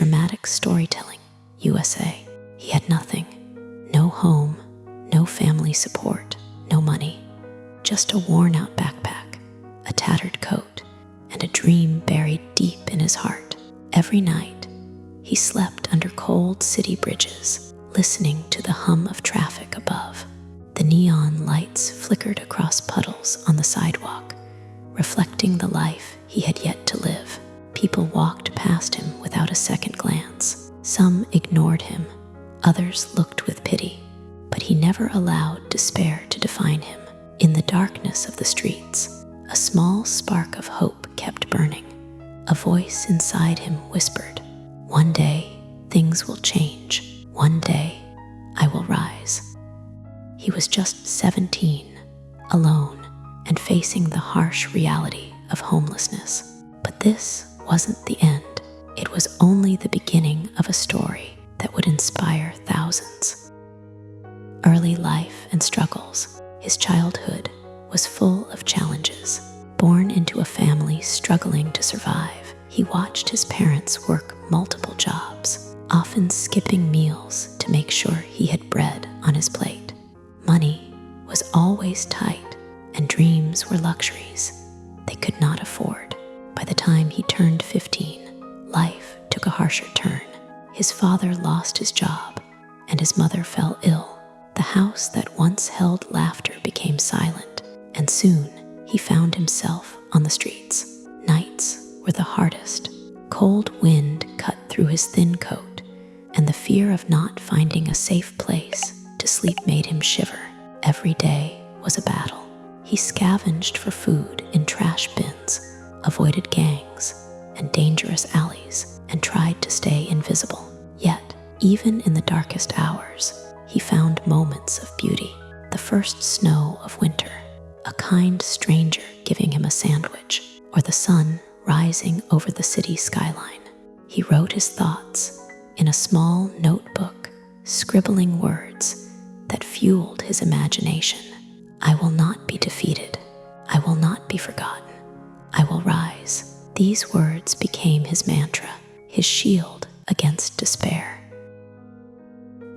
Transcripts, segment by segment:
Dramatic Storytelling, USA. He had nothing. No home, no family support, no money. Just a worn-out backpack, a tattered coat, and a dream buried deep in his heart. Every night, he slept under cold city bridges, listening to the hum of traffic above. The neon lights flickered across puddles on the sidewalk, reflecting the life he had yet to live. People walked past him without a second glance. Some ignored him, others looked with pity, but he never allowed despair to define him. In the darkness of the streets, a small spark of hope kept burning. A voice inside him whispered, "One day, things will change. One day, I will rise." He was just 17, alone, and facing the harsh reality of homelessness. But this wasn't the end. It was only the beginning of a story that would inspire thousands. Early life and struggles. His childhood was full of challenges. Born into a family struggling to survive, he watched his parents work multiple jobs, often skipping meals to make sure he had bread on his plate. Money was always tight, and dreams were luxuries they could not afford. By the time he turned 15, life took a harsher turn. His father lost his job, and his mother fell ill. The house that once held laughter became silent, and soon he found himself on the streets. Nights were the hardest. Cold wind cut through his thin coat, and the fear of not finding a safe place to sleep made him shiver. Every day was a battle. He scavenged for food in trash bins, avoided gangs and dangerous alleys, and tried to stay invisible. Yet, even in the darkest hours, he found moments of beauty. The first snow of winter, a kind stranger giving him a sandwich, or the sun rising over the city skyline. He wrote his thoughts in a small notebook, scribbling words that fueled his imagination. "I will not be defeated. I will not be forgotten. I will rise." These words became his mantra, his shield against despair.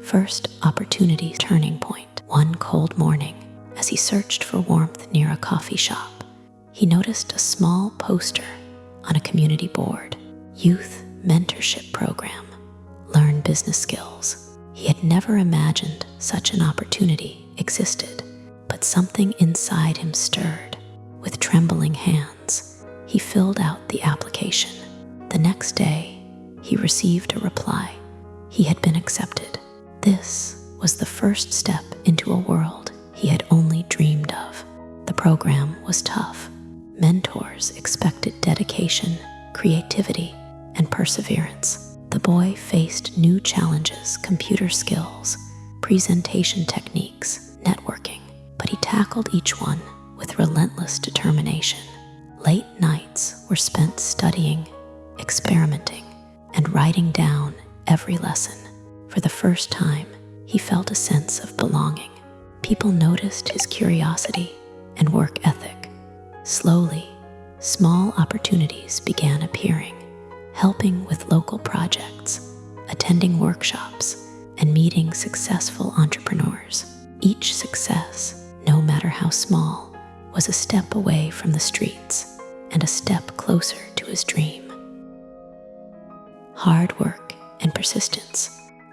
First opportunity turning point. One cold morning, as he searched for warmth near a coffee shop, he noticed a small poster on a community board. Youth Mentorship Program. Learn business skills. He had never imagined such an opportunity existed, but something inside him stirred. With trembling hands, he filled out the application. The next day, he received a reply. He had been accepted. This was the first step into a world he had only dreamed of. The program was tough. Mentors expected dedication, creativity, and perseverance. The boy faced new challenges: computer skills, presentation techniques, networking, but he tackled each one with relentless determination. Late nights were spent studying, experimenting, and writing down every lesson. For the first time, he felt a sense of belonging. People noticed his curiosity and work ethic. Slowly, small opportunities began appearing, helping with local projects, attending workshops, and meeting successful entrepreneurs. Each success, no matter how small, was a step away from the streets and a step closer to his dream. Hard work and persistence.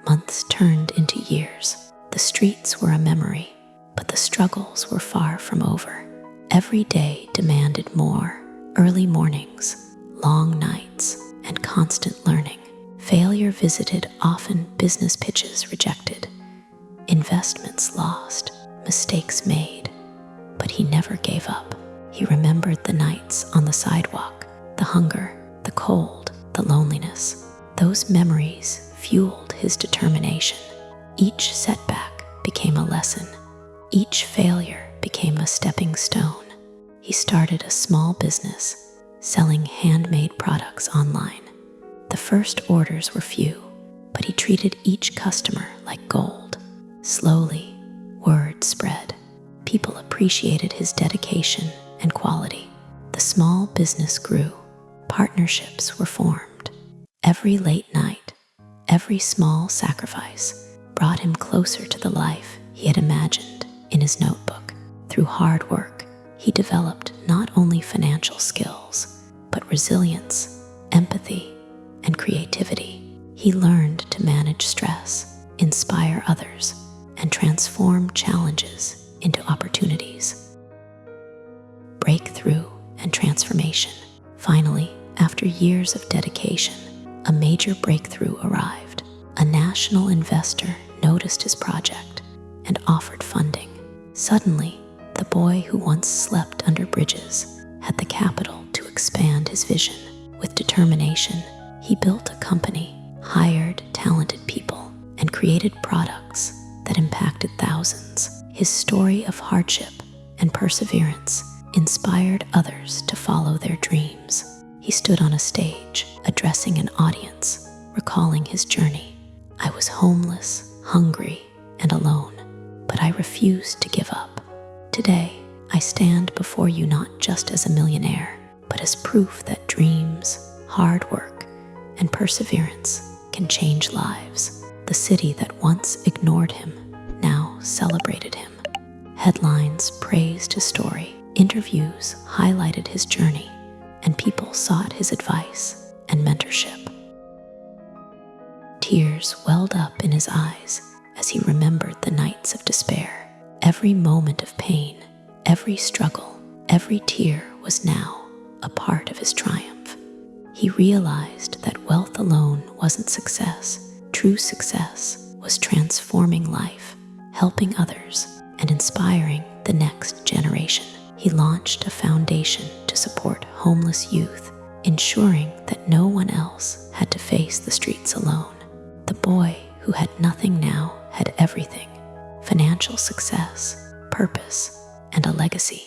Months turned into years. The streets were a memory, but the struggles were far from over. Every day demanded more: early mornings, long nights, and constant learning. Failure visited, often business pitches rejected, investments lost, mistakes made. But he never gave up. He remembered the nights on the sidewalk, the hunger, the cold, the loneliness. Those memories fueled his determination. Each setback became a lesson. Each failure became a stepping stone. He started a small business, selling handmade products online. The first orders were few, but he treated each customer like gold. Slowly, word spread. People appreciated his dedication and quality. The small business grew. Partnerships were formed. Every late night, Every small sacrifice brought him closer to the life he had imagined in his notebook. Through hard work, he developed not only financial skills, but resilience, empathy, and creativity. He learned to manage stress, inspire others, and transform challenges into opportunities. Breakthrough and transformation. Finally, after years of dedication, a major breakthrough arrived. A national investor noticed his project and offered funding. Suddenly, the boy who once slept under bridges had the capital to expand his vision. With determination, he built a company, hired talented people, and created products that impacted thousands. His story of hardship and perseverance inspired others to follow their dreams. He stood on a stage, addressing an audience, recalling his journey. "I was homeless, hungry, and alone, but I refused to give up. Today, I stand before you not just as a millionaire, but as proof that dreams, hard work, and perseverance can change lives." The city that once ignored him now celebrated him. Headlines praised his story, interviews highlighted his journey, and people sought his advice and mentorship. Tears welled up in his eyes as he remembered the nights of despair. Every moment of pain, every struggle, every tear was now a part of his triumph. He realized that wealth alone wasn't success. True success was transforming life, helping others, and inspiring the next generation. He launched a foundation to support homeless youth, ensuring that no one else had to face the streets alone. The boy who had nothing now had everything: financial success, purpose, and a legacy.